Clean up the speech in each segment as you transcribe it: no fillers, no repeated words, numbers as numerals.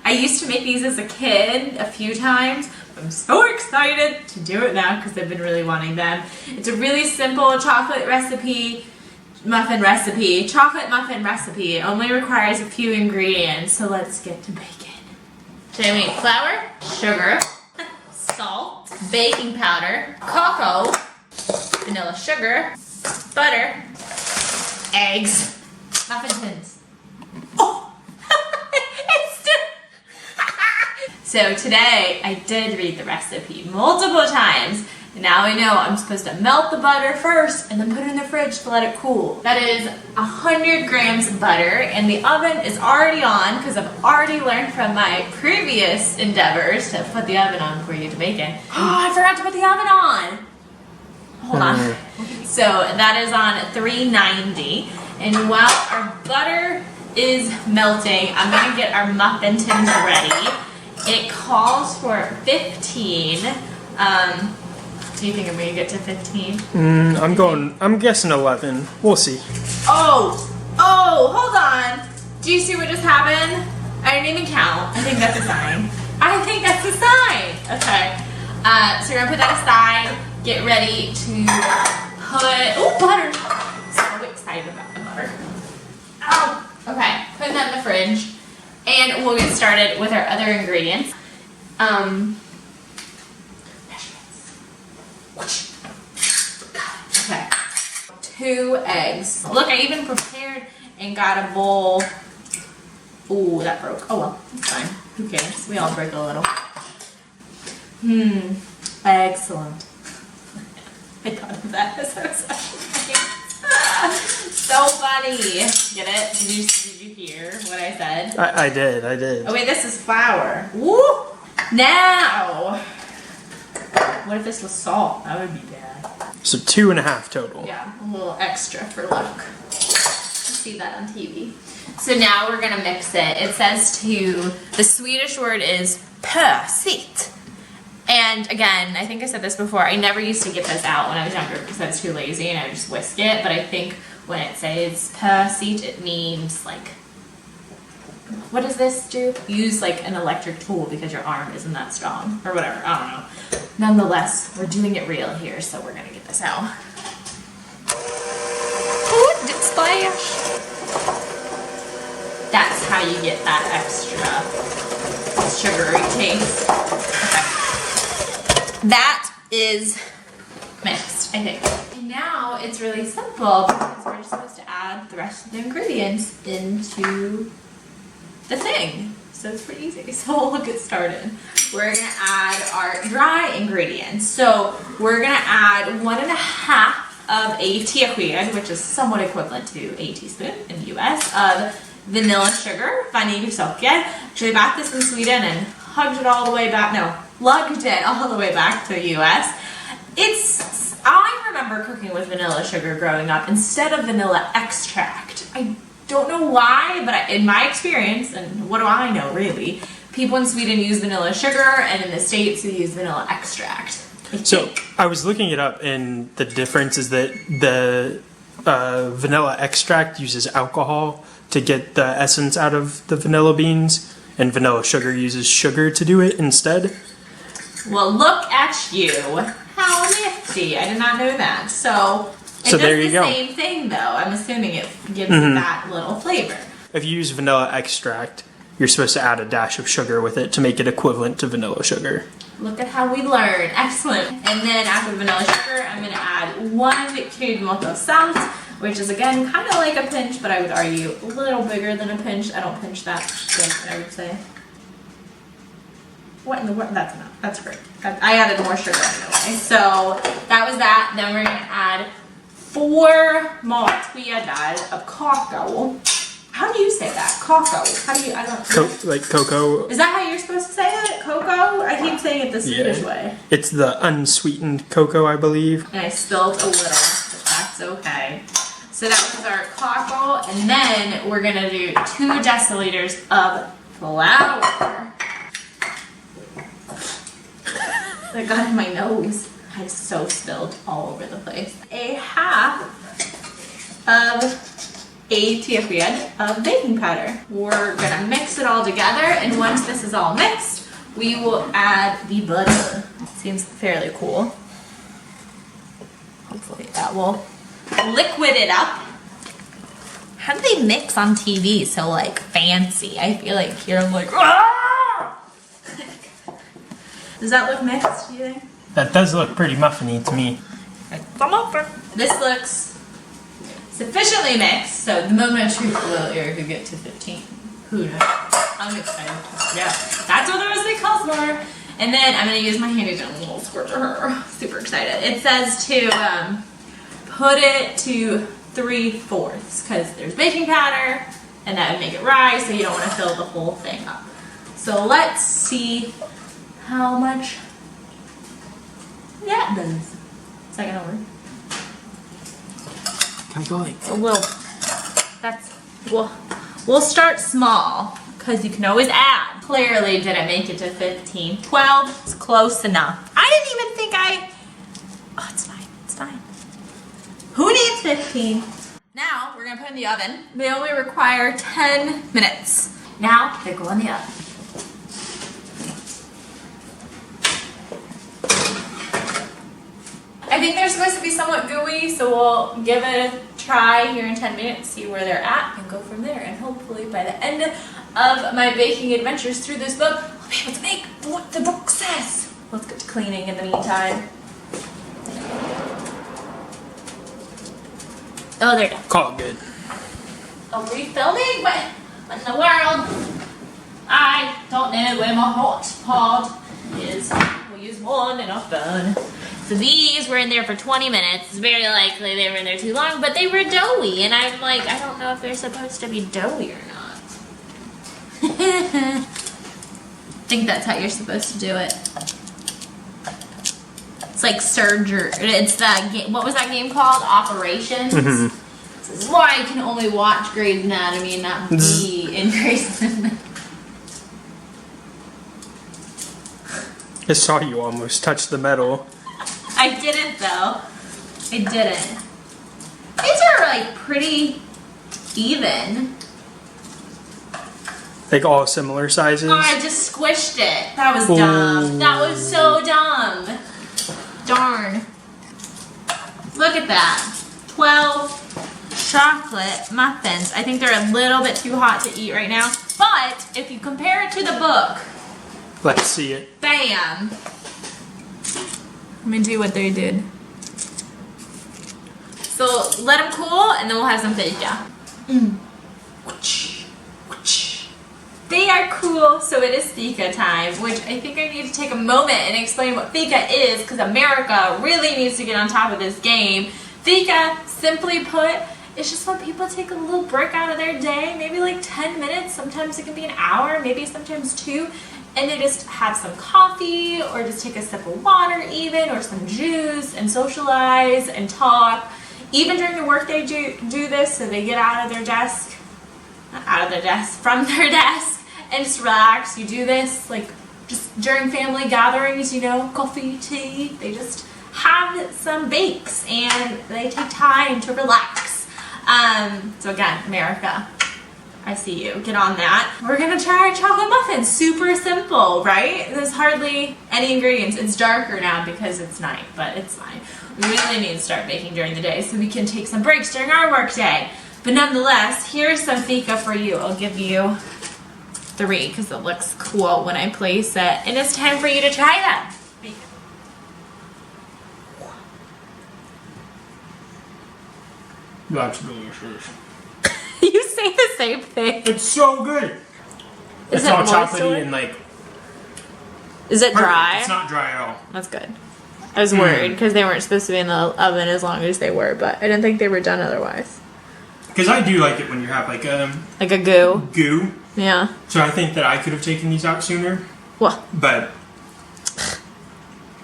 I used to make these as a kid a few times. I'm so excited to do it now because I've been really wanting them. It's a really simple chocolate muffin recipe. It only requires a few ingredients, so let's get to baking. Today we need flour, sugar, salt, baking powder, cocoa, vanilla sugar, butter, eggs, muffin tins. Oh! So today I did read the recipe multiple times, and now I know I'm supposed to melt the butter first and then put it in the fridge to let it cool. That is 100 grams of butter, and the oven is already on because I've already learned from my previous endeavors to put the oven on before you get to bake it. Oh, I forgot to put the oven on! Hold on. So that is on 390, and while our butter is melting, I'm gonna get our muffin tins ready. It calls for 15. Do you think I'm gonna get to 15? I'm guessing 11. We'll see. Oh, hold on. Do you see what just happened? I didn't even count. I think that's a sign. Okay. So you're gonna put that aside. Get ready to put, butter. So excited about the butter. Oh, okay. Putting that in the fridge. And we'll get started with our other ingredients. Measurements. Okay. 2 eggs. Look, I even prepared and got a bowl. Ooh, that broke. Oh well, it's fine. Who cares? We all break a little. Excellent. I thought of that as I was so funny. Get it? Did you hear what I said? I did. Oh wait, this is flour. Woo! Now, what if this was salt? That would be bad. So 2.5 total. Yeah, a little extra for luck. I see that on TV. So now we're gonna mix it. It says the Swedish word is persit. And again, I think I said this before, I never used to get this out when I was younger because I was too lazy and I would just whisk it, but I think when it says persit, it means like, what does this do? Use like an electric tool because your arm isn't that strong, or whatever, I don't know. Nonetheless, we're doing it real here, so we're gonna get this out. Ooh, did it splash? That's how you get that extra sugary taste. Okay. That is mixed, I think. And now it's really simple because we're just supposed to add the rest of the ingredients into the thing. So it's pretty easy. So we'll get started. We're gonna add our dry ingredients. So we're gonna add 1.5 of a tesked, which is somewhat equivalent to a teaspoon in the US, of vanilla sugar, vaniljesocker. Actually, I got this in Sweden and lugged it all the way back to the US. I remember cooking with vanilla sugar growing up instead of vanilla extract. I don't know why, but in my experience, and what do I know really, people in Sweden use vanilla sugar, and in the States they use vanilla extract. So I was looking it up, and the difference is that the vanilla extract uses alcohol to get the essence out of the vanilla beans, and vanilla sugar uses sugar to do it instead. Well, look at you. How nifty. I did not know that. So it does there you go. The same thing, though. I'm assuming it gives that little flavor. If you use vanilla extract, you're supposed to add a dash of sugar with it to make it equivalent to vanilla sugar. Look at how we learn. Excellent. And then after vanilla sugar, I'm going to add 1 kryddmått of salt, which is, again, kind of like a pinch, but I would argue a little bigger than a pinch. I don't pinch that big, I would say. What in the world? That's enough. That's great. I added more sugar anyway. So that was that. Then we're going to add 4 måttredjedel of cocoa. How do you say that? Cocoa. How do you, I don't like cocoa. Is that how you're supposed to say it? Cocoa? I keep saying it the Swedish way. It's the unsweetened cocoa, I believe. And I spilled a little, but that's okay. So that was our cocoa, and then we're going to do 2 deciliters of flour. That got in my nose. I so spilled all over the place. 1/2 of a teaspoon of baking powder. We're gonna mix it all together, and once this is all mixed, we will add the butter. Seems fairly cool. Hopefully that will liquid it up. How do they mix on TV so like fancy? I feel like here I'm like, ah! Does that look mixed, do you think? That does look pretty muffiny to me. Come over. This looks sufficiently mixed, so the moment of truth will Erica get to 15. Who knows? I'm excited. Yeah, that's what the recipe calls for. And then I'm gonna use my handy dandy little squirter. Super excited. It says to put it to 3/4 because there's baking powder, and that would make it rise, so you don't want to fill the whole thing up. So let's see how much that does. Second over. Can I go like A little. That's we'll start small because you can always add. Clearly didn't make it to 15. 12 is close enough. I didn't even think oh, it's fine. It's fine. Who needs 15? Now we're gonna put it in the oven. They only require 10 minutes. Now they go in the oven. I think they're supposed to be somewhat gooey, so we'll give it a try here in 10 minutes, see where they're at, and go from there. And hopefully by the end of my baking adventures through this book, I'll be able to make what the book says. Let's get to cleaning in the meantime. Oh, they're done. call it good? Are we filming? What in the world? I don't know where my hot pot is. We'll use one and I'm done. So these were in there for 20 minutes. It's very likely they were in there too long, but they were doughy. And I'm like, I don't know if they're supposed to be doughy or not. I think that's how you're supposed to do it. It's like surgery. It's that game. What was that game called? Operations. This is why I can only watch Grey's Anatomy and not be in Grey's Anatomy. I saw you almost touch the metal. I didn't though. I didn't. These are like pretty even. Like all similar sizes. Oh, I just squished it. That was dumb. That was so dumb. Darn. Look at that. 12 chocolate muffins. I think they're a little bit too hot to eat right now. But if you compare it to the book, Let's see it. bam. Let me do what they did. So let them cool and then we'll have some Fika. They are cool, so it is Fika time, which I think I need to take a moment and explain what Fika is because America really needs to get on top of this game. Fika, simply put, is just when people take a little break out of their day, maybe like 10 minutes, sometimes it can be an hour, maybe sometimes 2, and they just have some coffee or just take a sip of water even, or some juice and socialize and talk. Even during the work they do this, so they get out of their desk, not out of their desk, from their desk, and just relax. You do this like just during family gatherings, you know, coffee, tea. They just have some bakes and they take time to relax. So again, America, I see you. Get on that. We're gonna try chocolate muffins. Super simple, right? There's hardly any ingredients. It's darker now because it's night, but it's fine. We really need to start baking during the day so we can take some breaks during our work day. But nonetheless, here's some Fika for you. I'll give you 3 because it looks cool when I place it. And it's time for you to try them. That's delicious. You say the same thing. It's so good. Is It's it all moist chocolatey and like Is it perfect. dry? It's not dry at all. That's good. I was worried because they weren't supposed to be in the oven as long as they were, but I didn't think they were done otherwise. Because I do like it when you have like Like a goo. goo. Yeah. So I think that I could have taken these out sooner, Well, but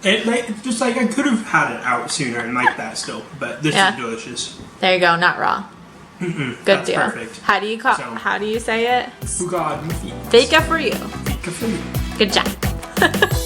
it like just like I could have had it out sooner and like that still. But this Yeah. is delicious. there you go. Not raw. Good That's deal. perfect. How do you call? So- How do you say it? Oh God, Fika for you. Fika for you. Good job.